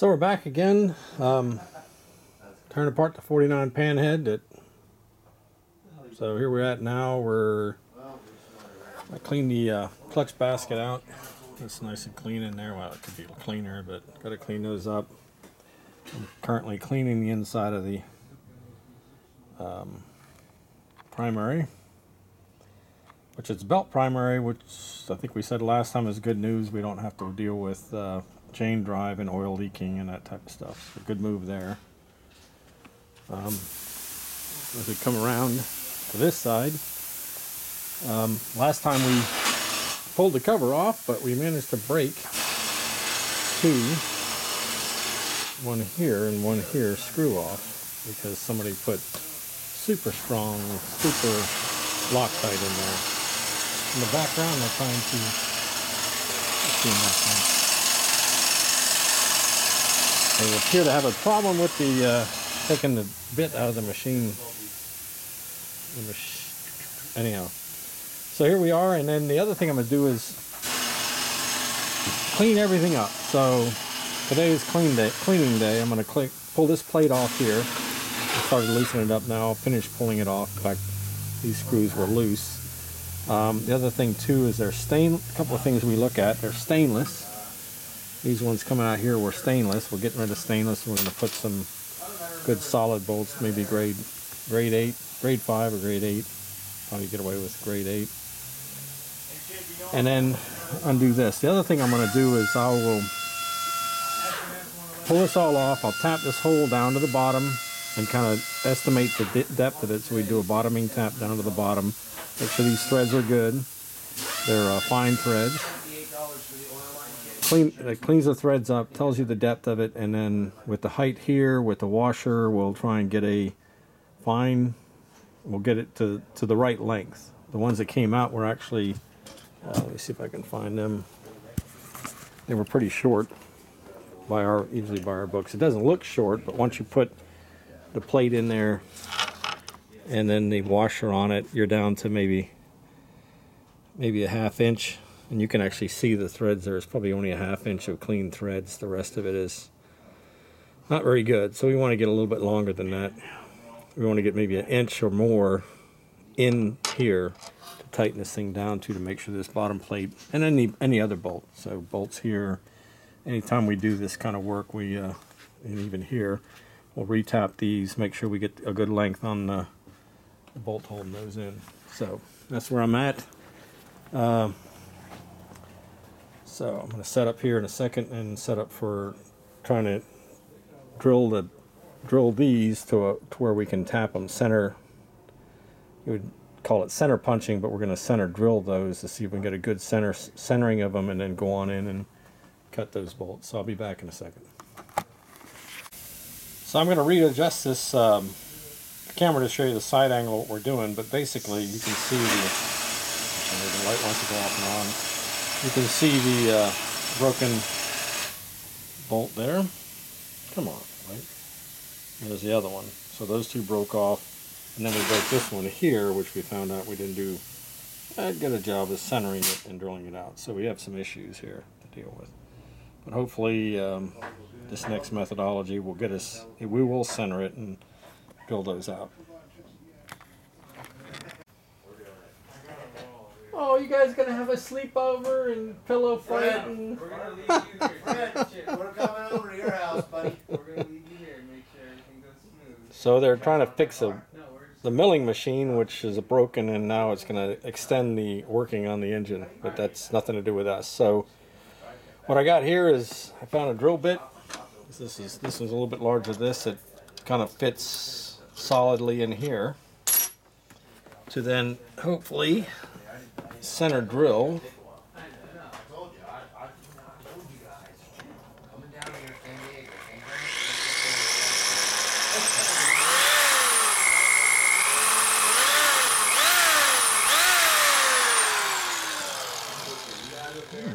So we're back again. Tearing apart the 49 Panhead. So here we're at now. I cleaned the clutch basket out. It's nice and clean in there. Well, it could be cleaner, but got to clean those up. I'm currently cleaning the inside of the primary, which is belt primary, which I think we said last time is good news. We don't have to deal with chain drive and oil leaking and that type of stuff. So good move there. As we come around to this side, last time we pulled the cover off, but we managed to break two, one here and one here, screw off because somebody put super strong, super Loctite in there. In the background, they're trying to see that thing. They appear to have a problem with the taking the bit out of the machine. Anyhow, so here we are, and then the other thing I'm going to do is clean everything up. So today is cleaning day. I'm going to pull this plate off here. I started loosening it up now. I'll finish pulling it off. In fact, these screws were loose. The other thing too is they're a couple of things we look at. They're stainless. These ones coming out here were stainless. We're getting rid of stainless. We're going to put some good solid bolts, maybe grade 8, grade 5 or grade 8. Probably get away with grade 8. And then undo this. The other thing I'm going to do is I will pull this all off. I'll tap this hole down to the bottom and kind of estimate the depth of it. So we do a bottoming tap down to the bottom. Make sure these threads are good. They're fine threads. It cleans the threads up, tells you the depth of it, and then with the height here, with the washer, we'll try and get we'll get it to the right length. The ones that came out were actually, let me see if I can find them. They were pretty short usually by our books. It doesn't look short, but once you put the plate in there and then the washer on it, you're down to maybe a ½ inch. And you can actually see the threads. There's probably only a ½ inch of clean threads. The rest of it is not very good. So we want to get a little bit longer than that. We want to get maybe an inch or more in here to tighten this thing down to make sure this bottom plate, and any other bolt. So bolts here. Anytime we do this kind of work, and even here, we'll retap these, make sure we get a good length on the bolt holding those in. So that's where I'm at. So I'm going to set up here in a second and set up for trying to drill these to where we can tap them center. You would call it center punching, but we're going to center drill those to see if we can get a good centering of them, and then go on in and cut those bolts. So I'll be back in a second. So I'm going to readjust this camera to show you the side angle of what we're doing, but basically you can see the light wants to go off and on. You can see the broken bolt there. Come on, right? There's the other one. So those two broke off, and then we broke this one here, which we found out we didn't do a good job of centering it and drilling it out. So we have some issues here to deal with. But hopefully this next methodology will get us, we will center it and drill those out. Oh, you guys gonna have a sleepover and pillow fight? We're gonna leave you here. Fred, we're coming over to your house, buddy. We're gonna leave you here and make sure everything goes smooth. So they're trying to fix the milling machine, which is broken, and now it's gonna extend the working on the engine, but that's nothing to do with us. So what I got here is I found a drill bit. This is a little bit larger than this. It kind of fits solidly in here to then hopefully center drill.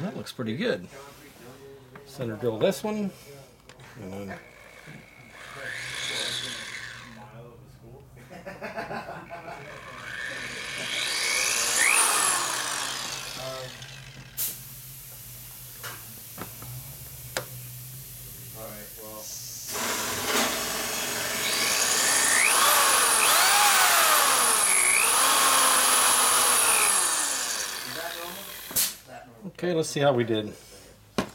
That looks pretty good. Center drill this one, and then Okay, let's see how we did. Right.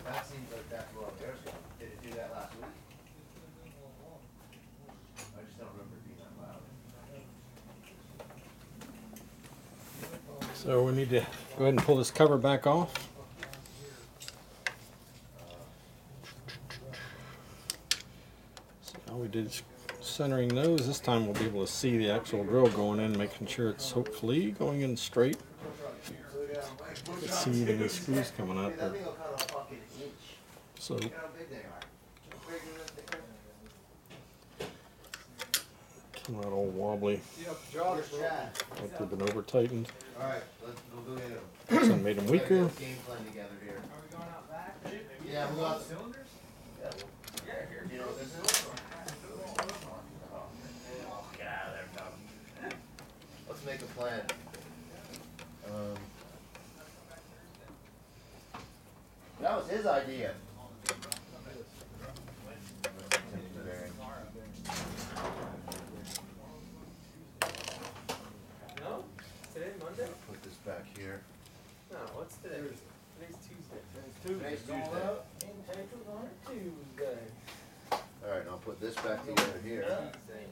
That seems like that's where theirs going. Did it do that last week? I just don't remember it being that loud. So we need to go ahead and pull this cover back off. So now we did centering those. This time we'll be able to see the actual drill going in, making sure it's hopefully going in straight. See even the screws coming out there. So come out all wobbly. Like they've been over tightened. Alright, let's go get them. So made them weaker. Game plan together here. Are we going out back? Yeah, we got Cylinders? Yeah, here. Do you know what this is? Oh, get out of there, dog. Let's make a plan. That was his idea. No? Today, Monday? Put this back here. No, what's today? Today's Tuesday. Today's Tuesday. Tuesday. Alright, I'll put this back together here. Tuesday.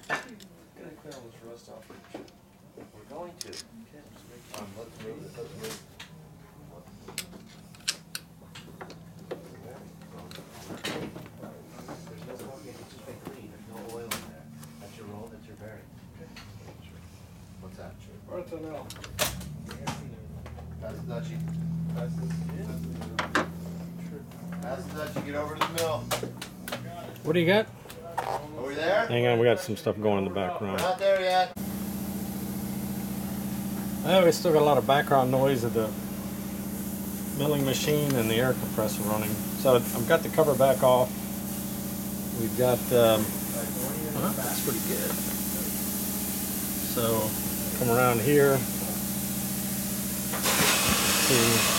Gonna clear all this rust off. We're going to. Let's move this. Let's move. There's no fucking, it's just been clean. There's no oil in there. That's your roll, that's your bearing. What's that? What's an L? Pass the Dutchie. That's this. Pass the Dutchie, get over to the mill. What do you got? Are we there? Hang on, we got some stuff going in the We're background. not there yet. Oh, we still got a lot of background noise of the milling machine and the air compressor running. So I've got the cover back off. We've got, that's pretty good. So come around here. See.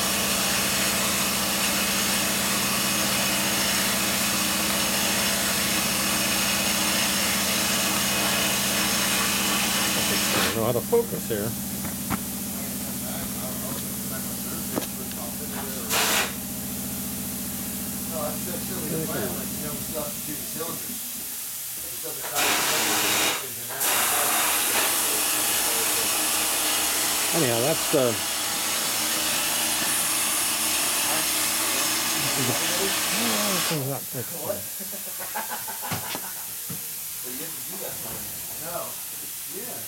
I don't know how to focus here. No, that's just silly to plan, like, you know, we still have to do the cylinders. We still decide the cylinders and that. Anyhow, that's the. Everything's not fixed yet. But you have to do that one. No. Yeah.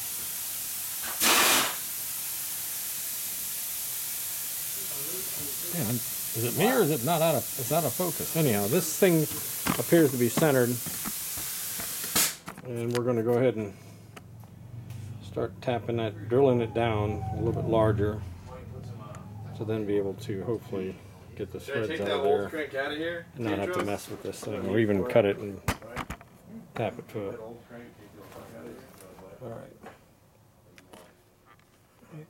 Yeah, is it me or is it not out of? It's out of focus. Anyhow, this thing appears to be centered, and we're going to go ahead and start tapping that, drilling it down a little bit larger, to then be able to hopefully get the Should I threads take out that of old there crank out of here? and not have to Tatro? mess with this thing, or even cut it and tap it to it. That old crank, take the old crank out of here. All right.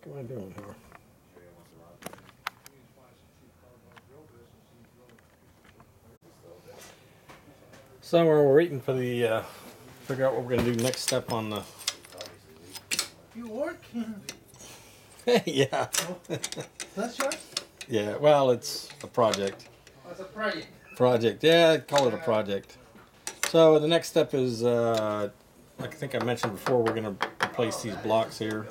What am I doing here? So we're waiting for the figure out what we're gonna do next step on the. You work? Yeah. That's yours? Yeah. Well, it's a project. That's a project. Project. Yeah, I'd call it a project. So the next step is, like I think I mentioned before, we're gonna replace these blocks here,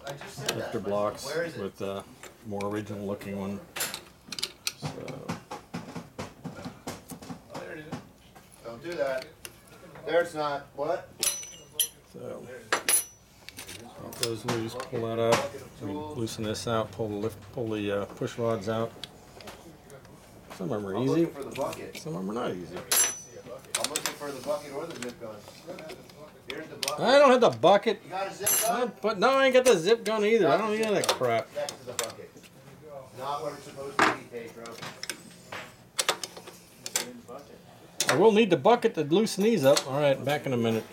I just said that. lifter blocks, Where is it? with a more original looking one. So. Oh, there it is. Don't do that. There it's not. What? So, pop those loose, pull that out, loosen this out, pull the push rods out. Some of them are I'm easy, looking for the bucket. some of them are not easy. I'm looking for the bucket or the zip gun. Here's the bucket. I don't have the bucket, You got a zip gun? but no, I ain't got the zip gun either. I don't need that crap. Next to the bucket. Not what it's supposed to be, Tatro. I will need the bucket to loosen these up. All right, back in a minute.